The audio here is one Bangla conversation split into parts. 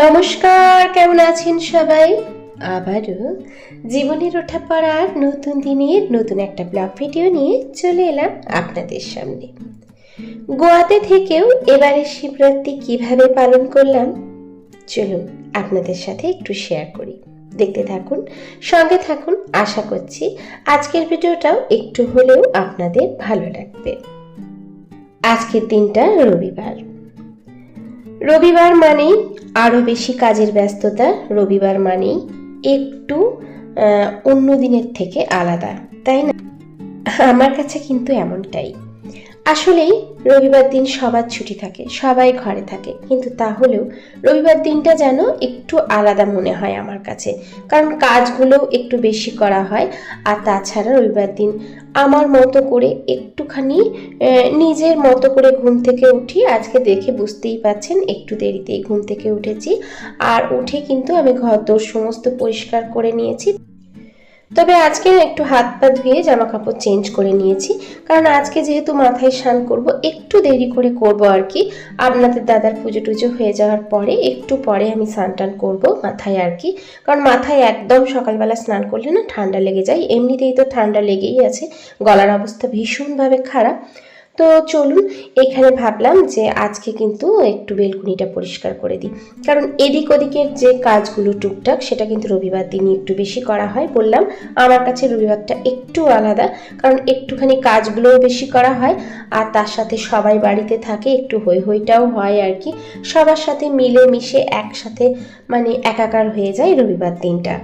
নমস্কার, কেমন আছেন সবাই? আবারও জীবনের ওঠা পড়ার নতুন দিনের নতুন একটা ব্লগ ভিডিও নিয়ে চলে এলাম আপনাদের সামনে। গোয়াতে থেকেও এবারে শিবরাত্রি কিভাবে পালন করলাম চলুন আপনাদের সাথে একটু শেয়ার করি। দেখতে থাকুন, সঙ্গে থাকুন। আশা করছি আজকের ভিডিওটাও একটু হলেও আপনাদের ভালো লাগবে। আজকের দিনটা রবিবার মানেই আরও বেশি কাজের ব্যস্ততা। রবিবার মানেই একটু অন্য দিনের থেকে আলাদা, তাই না? আমার কাছে কিন্তু এমনটাই। আসলেই রবিবার দিন সবার ছুটি থাকে, সবাই ঘরে থাকে, কিন্তু তাহলেও রবিবার দিনটা যেন একটু আলাদা মনে হয় আমার কাছে, কারণ কাজগুলো একটু বেশি করা হয়। আর তাছাড়া রবিবার দিন আমার মতো করে একটুখানি নিজের মতো করে ঘুম থেকে উঠি। আজকে দেখে বুঝতেই পাচ্ছেন একটু দেরিতেই ঘুম থেকে উঠেছি, আর উঠে কিন্তু আমি ঘরদোর সমস্ত পরিষ্কার করে নিয়েছি। তবে আজকে একটু হাত পা ধুয়ে জামা কাপড় চেঞ্জ করে নিয়েছি, কারণ আজকে যেহেতু মাথায় স্নান করব, একটু দেরি করে করব আর কি। আপনাদের দাদার পুজো টুজো হয়ে যাওয়ার পরে একটু পরে আমি স্নান টান করবো মাথায় আর কি। কারণ মাথায় একদম সকালবেলা স্নান করলে না ঠান্ডা লেগে যায়, এমনিতেই তো ঠান্ডা লেগেই আছে, গলার অবস্থা ভীষণভাবে খারাপ। তো চলুন, এখানে ভাবলাম যে আজকে কিন্তু একটু বেলকুনিটা পরিষ্কার করে দিই, কারণ এদিক ওদিকের যে কাজগুলো টুকটাক সেটা কিন্তু রবিবার দিনই একটু বেশি করা হয়। বললাম আমার কাছে রবিবারটা একটু আলাদা, কারণ একটুখানি কাজগুলোও বেশি করা হয়, আর তার সাথে সবাই বাড়িতে থাকে, একটু হই হইটাও হয় আর কি। সবার সাথে মিলে মিশে একসাথে মানে একাকার হয়ে যায় রবিবার দিনটা।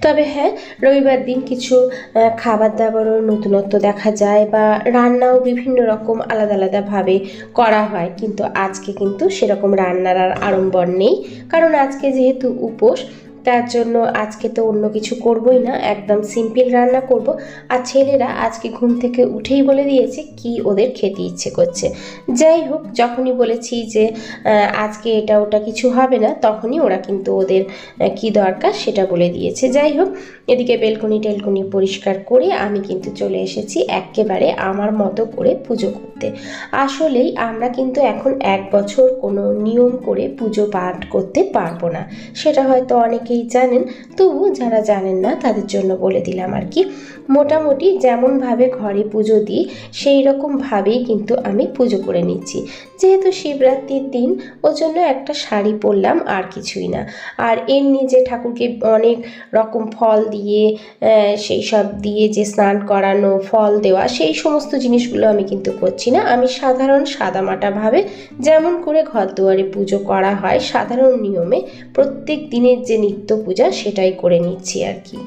তবে হ্যাঁ, রবিবার দিন কিছু খাবার দাবারও নতুনত্ব দেখা যায়, বা রান্নাও বিভিন্ন রকম আলাদা আলাদাভাবে করা হয়, কিন্তু আজকে কিন্তু সেরকম রান্নার আর আড়ম্বর নেই, কারণ আজকে যেহেতু উপোস, তার জন্য আজকে তো অন্য কিছু করবই না, একদম সিম্পল রান্না করব। আর ছেলেরা আজকে ঘুম থেকে উঠেই বলে দিয়েছে কি ওদের খেতে ইচ্ছে করছে। যাই হোক, যখনই বলেছি যে আজকে এটা ওটা কিছু হবে না, তখনই ওরা কিন্তু ওদের কি দরকার সেটা বলে দিয়েছে। যাই হোক, এদিকে বেলকনি টেলকনি পরিষ্কার করে আমি কিন্তু চলে এসেছি একেবারে আমার মতো করে পুজো করতে। আসলেই আমরা কিন্তু এখন 1 বছর কোনো নিয়ম করে পুজো পাঠ করতে পারবো না, সেটা হয়তো অনেকেই জানেন, তবু যারা জানেন না তাদের জন্য বলে দিলাম আর কি। মোটামুটি যেমনভাবে ঘরে পুজো দিই সেই রকমভাবেই কিন্তু আমি পুজো করে নিচ্ছি। যেহেতু শিবরাত্রির দিন, ওর জন্য একটা শাড়ি পরলাম, আর কিছুই না। আর এমনি যে ঠাকুরকে অনেক রকম ফল দিয়ে সেই সব দিয়ে যে স্নান করানো, ফল দেওয়া, সেই সমস্ত জিনিসগুলো আমি কিন্তু করছি না। আমি সাধারণ সাদামাটাভাবে যেমন করে ঘর দুয়ারে পুজো করা হয় সাধারণ নিয়মে প্রত্যেক দিনের যে নিত্য পূজা সেটাই করে নিচ্ছি আর কি।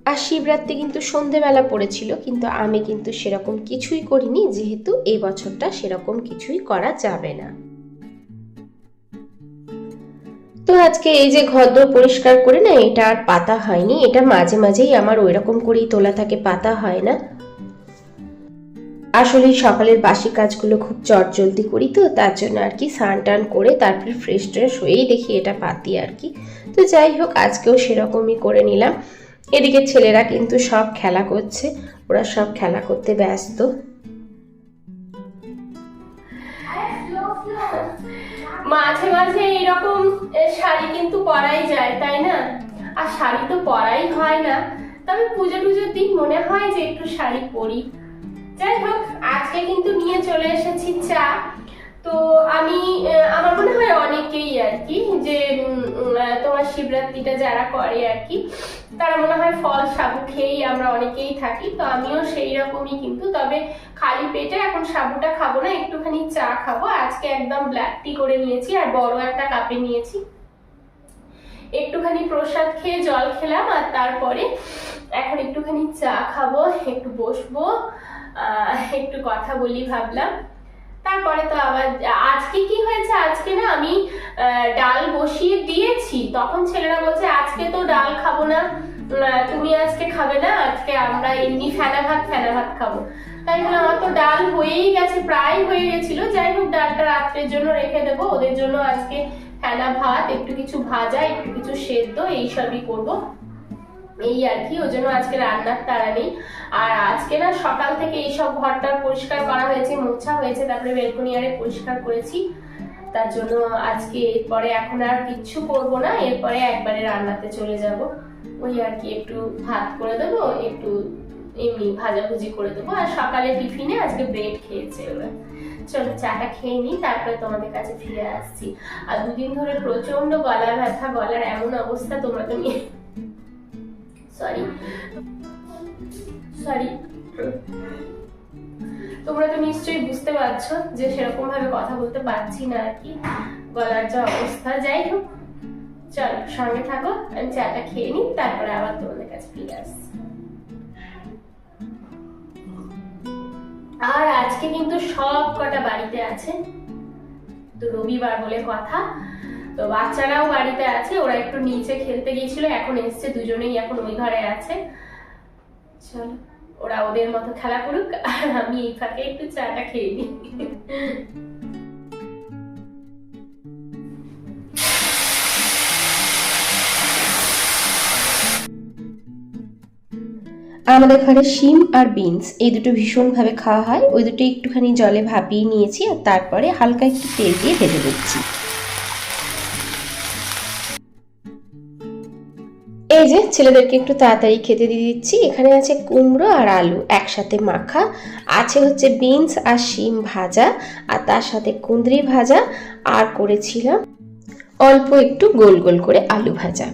আর শিবরাত্রি কিন্তু সন্ধেবেলা পড়েছিল, কিন্তু আমি কিন্তু সেরকম কিছুই করিনি, যেহেতু এই বছরটা সেরকম কিছুই করা যাবে না। তো আজকে এই যে ঘরদোর পরিষ্কার করে না, এটা আর পাতা হয়নি, এটা মাঝে মাঝেই আমার ওই রকম করেই তোলা থাকে, পাতা হয় না। আসলে সকালের বাসি কাজগুলো খুব চটজলদি করি, তো তার জন্য আর কি স্নান টান করে তারপরে ফ্রেশ ট্রেশ হয়েই দেখি এটা পাতি আর কি। তো যাই হোক, আজকেও সেরকমই করে নিলাম। এদিকে ছেলেরা কিন্তু সব খেলা করছে, ওরা সব খেলা করতে ব্যস্ত। মাঝে মাঝে এরকম শাড়ি কিন্তু পরাই যায়, তাই না? আর শাড়ি তো পরাই হয় না, তবে পুজো টুজোর দিন মনে হয় যে একটু শাড়ি পরি। যাই হোক, আজকে কিন্তু নিয়ে চলে এসেছি চা। তো আমি আমার মনে হয় অনেকেই আর কি, যে তোমার শিবরাত্রিটা যারা করে আর কি, তারা মনে হয় ফল সাবু খেয়েই আমরা অনেকেই থাকি। তো আমিও সেই রকমই, কিন্তু তবে খালি পেটে এখন সাবুটা খাবো না, একটুখানি চা খাবো। আজকে একদম ব্ল্যাক টি করে নিয়েছি, আর বড় একটা কাপে নিয়েছি। একটুখানি প্রসাদ খেয়ে জল খেলাম, আর তারপরে এখন একটুখানি চা খাবো, একটু বসবো, একটু কথা বলি ভাবলাম। তারপরে তো আবার আজকে কি হয়েছে, আজকে না আমি ডাল বসিয়ে দিয়েছি, তখন ছেলেরা বলছে আজকে তো ডাল খাবো না, তুমি আজকে খাবে না, আজকে আমরা এমনি ফেনা ভাত খাবো। তাই বলে আমার তো ডাল হয়েই গেছে, প্রায় হয়ে গেছিল। যাই হোক, ডালটা রাত্রের জন্য রেখে দেবো, ওদের জন্য আজকে ফেনা ভাত, একটু কিছু ভাজা, একটু কিছু সেদ্ধ, এইসবই করবো এই আর কি। ওই জন্য আজকে রান্নার তাড়া নেই। আর আজকে না সকাল থেকে এইসব ঘরটা পরিষ্কার করা হয়েছে, মোছা হয়েছে, তারপরে বেলকনি আরে পরিষ্কার করেছি। তার জন্য আজকে এরপরে এখন আর কিচ্ছু করবো না, এরপরে একবারে রান্নাতে চলে যাব। ওই আর কি একটু ভাত করে দেবো, একটু এমনি ভাজাভুজি করে দেবো, আর সকালে টিফিনে আজকে ব্রেড খেয়েছে ওরা। চলো চাটা খেয়ে নিই, তারপরে তোমাদের কাছে ফিরে আসছি। আর দুদিন ধরে প্রচন্ড গলা ব্যথা, গলার এমন অবস্থা, তোমরা তো সরি তোমরা তো নিশ্চয়ই বুঝতে পারছো যে সেরকম ভাবে কথা বলতে পারছি না আর কি, গলার যা অবস্থা। যাই হোক, চলো সঙ্গে থাকো, আমি চাটা খেয়ে নিই, তারপরে আবার তোমাদের কাছে ফিরে আসছি। আর আজকে কিন্তু সব কটা বাড়িতে আছে, তো রবিবার বলে কথা, তো বাচ্চারাও বাড়িতে আছে। ওরা একটু নিচে খেলতে গিয়েছিল, এখন এসছে, দুজনেই এখন ওই ঘরে আছে। চলো ওরা ওদের মতো খেলা করুক, আর আমি এই ফাঁকে একটু চাটা খেয়ে নিই। আমাদের ঘরে শিম আর বিনস এই দুটো ভীষণভাবে খাওয়া হয়। ওই দুটো একটুখানি জলে ভাপিয়ে নিয়েছি, আর তারপরে হালকা একটু তেল দিয়ে ভেজে দিচ্ছি। এই যে ছেলেদেরকে একটু তাড়াতাড়ি খেতে দিয়ে দিচ্ছি। এখানে আছে কুমড়ো আর আলু একসাথে মাখা, আছে হচ্ছে বিনস আর শিম ভাজা, আর তার সাথে কুঁদরি ভাজা, আর করেছিলাম অল্প একটু গোল গোল করে আলু ভাজা।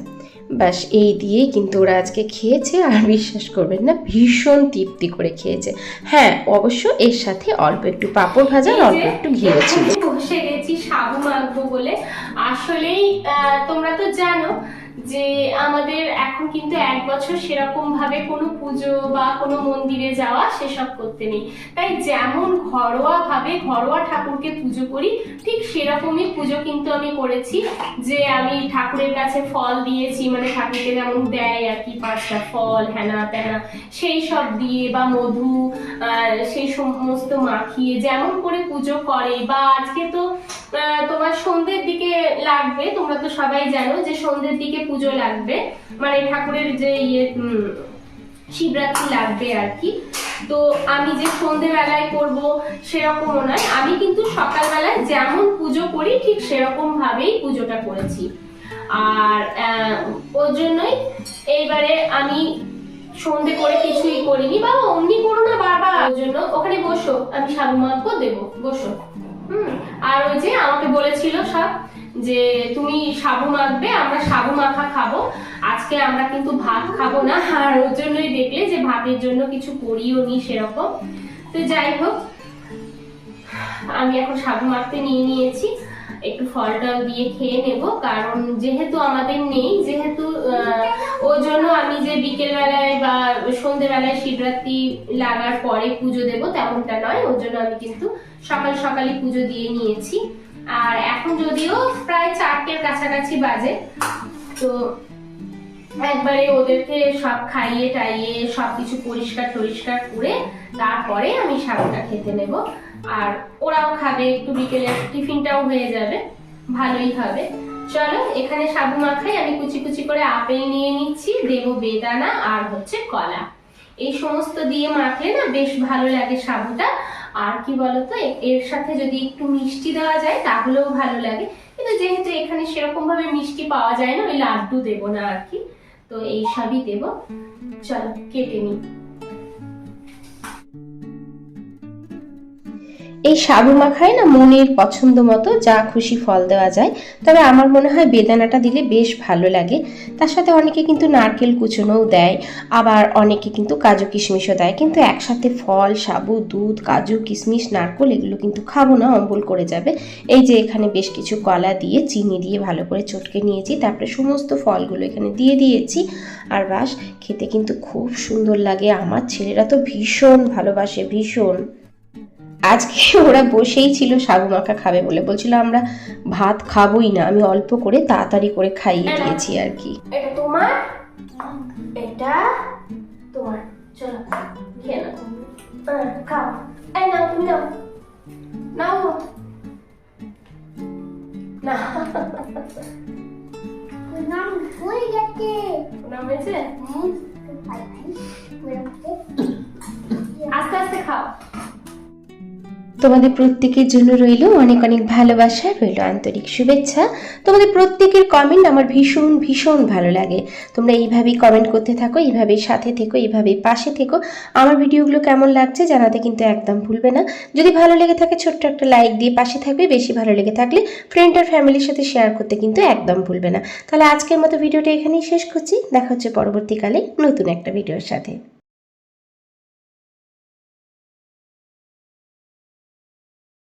ব্যাস এই দিয়েই কিন্তু ওরা আজকে খেয়েছে, আর বিশ্বাস করবেন না ভীষণ তৃপ্তি করে খেয়েছে। হ্যাঁ অবশ্য এর সাথে অল্প একটু পাঁপড় ভাজা আর অল্প একটু ঘিও ছিল। বসে গেছি সাবু মাখবো বলে। আসলেই তোমরা তো জানো যে আমাদের এখন কিন্তু 1 বছর সেরকম ভাবে কোনো পুজো বা কোনো মন্দিরে যাওয়া সেসব করতে নেই, তাই যেমন ঘরোয়া ভাবে ঘরোয়া ঠাকুরকে পুজো করি ঠিক সেরকমই পুজো কিন্তু আমি করেছি। যে আমি ঠাকুরের কাছে ফল দিয়েছি, মানে ঠাকুরকে যেমন দেয় আর কি 5টা ফল হেনা তেনা সেই সব দিয়ে, বা মধু সেই সমস্ত মাখিয়ে যেমন করে পুজো করে। বা আজকে তো তোমার সন্ধ্যের দিকে লাগবে, তোমরা তো সবাই জানো যে সন্ধ্যের দিকে পুজো লাগবে, মানে ঠাকুরের যে শিবরাত্রি লাগবে আর কি। তো আমি যে সন্ধ্যেবেলায় করব সেরকমও নয়, আমি কিন্তু সকালবেলায় যেমন পুজো করি ঠিক সেরকম ভাবেই পুজোটা করেছি। আর ওর জন্যই এইবারে আমি সন্ধে করে কিছুই করিনি। বাবা অমনি করো না বাবা, ওর জন্য ওখানে বসো, আমি সাবু মাখবো দেবো, বসো। আর ওই যে আমাকে বলেছিল সব যে তুমি সাবু মাখবে, আমরা সাবু মাখা খাবো, আজকে আমরা কিন্তু ভাত খাবো না। আর ওর জন্যই দেখলে যে ভাতের জন্য কিছু করিও নি সেরকম। তো যাই হোক, আমি এখন সাবু মাখতে নিয়ে নিয়েছি, একটু ফলটাও দিয়ে খেয়ে নেব, কারণ যেহেতু আমাদের নেই, যেহেতু ওর জন্য আমি যে বিকেল বেলায় বা সন্ধ্যেবেলায় শিবরাত্রি লাগার পরে পুজো দেব তেমনটা নয়, ওর জন্য আমি কিন্তু সকাল সকালই পুজো দিয়ে নিয়েছি। আর এখন যদিও প্রায় 4টের কাছাকাছি বাজে, তো একবারে ওদেরকে সব খাইয়ে টাইয়ে সবকিছু পরিষ্কার টরিষ্কার করে তারপরে আমি সাবুটা খেতে নেব। আর ওরাও খাবে, একটু বিকেলে টিফিনটাও হয়ে যাবে, ভালোই হবে। চলো এখানে সাবু মাখাই, আমি কুচি কুচি করে আপেল নিয়ে নিচ্ছি, দেবো বেদানা আর হচ্ছে কলা, এই সমস্ত দিয়ে মাখলে না বেশ ভালো লাগে সাবুটা। আর কি বলতো, এর সাথে যদি একটু মিষ্টি দেওয়া যায় তাহলেও ভালো লাগে, কিন্তু যেহেতু এখানে সেরকম ভাবে মিষ্টি পাওয়া যায় না, ওই লাড্ডু দেবো না আর কি, তো এই সবই দেবো। চলো কেটে নিই। এই সাবু মাখায় না মনের পছন্দ মতো যা খুশি ফল দেওয়া যায়, তবে আমার মনে হয় বেদানাটা দিলে বেশ ভালো লাগে। তার সাথে অনেকে কিন্তু নারকেল কুচোনোও দেয়, আবার অনেকে কিন্তু কাজু কিশমিশও দেয়, কিন্তু একসাথে ফল, সাবু, দুধ, কাজু, কিশমিশ, নারকেল এগুলো কিন্তু খাবো না, অম্বল করে যাবে। এই যে এখানে বেশ কিছু কলা দিয়ে চিনি দিয়ে ভালো করে চটকে নিয়েছি, তারপরে সমস্ত ফলগুলো এখানে দিয়ে দিয়েছি। আর বাস খেতে কিন্তু খুব সুন্দর লাগে, আমার ছেলেরা তো ভীষণ ভালোবাসে, ভীষণ। আজকে ওরা বসেই ছিল সাবু মাখা খাবে বলে, বলছিল আমরা ভাত খাবোই না, আমি অল্প করে তাড়াতাড়ি করে খাইয়ে দিয়েছি আর কি। এটা তোমার, এটা তোমার, চলো খেয়ে নাও, খাও। এই নাও, তুমি নাও, নাও না, নাম হয়ে গেছে, নাম হয়েছে, আস্তে আস্তে খাও। তোমাদের প্রত্যেকের জন্য রইল অনেক অনেক ভালোবাসা, রইল আন্তরিক শুভেচ্ছা। তোমাদের প্রত্যেকের কমেন্ট আমার ভীষণ ভীষণ ভালো লাগে। তোমরা এইভাবেই কমেন্ট করতে থাকো, এইভাবেই সাথে থেকো, এইভাবেই পাশে থেকো। আমার ভিডিওগুলো কেমন লাগছে জানাতে কিন্তু একদম ভুলবে না। যদি ভালো লেগে থাকে ছোট্ট একটা লাইক দিয়ে পাশে থাকবে, বেশি ভালো লেগে থাকলে ফ্রেন্ড আর ফ্যামিলির সাথে শেয়ার করতে কিন্তু একদম ভুলবে না। তাহলে আজকের মতো ভিডিওটা এখানেই শেষ করছি। দেখা হচ্ছে পরবর্তীকালে নতুন একটা ভিডিওর সাথে।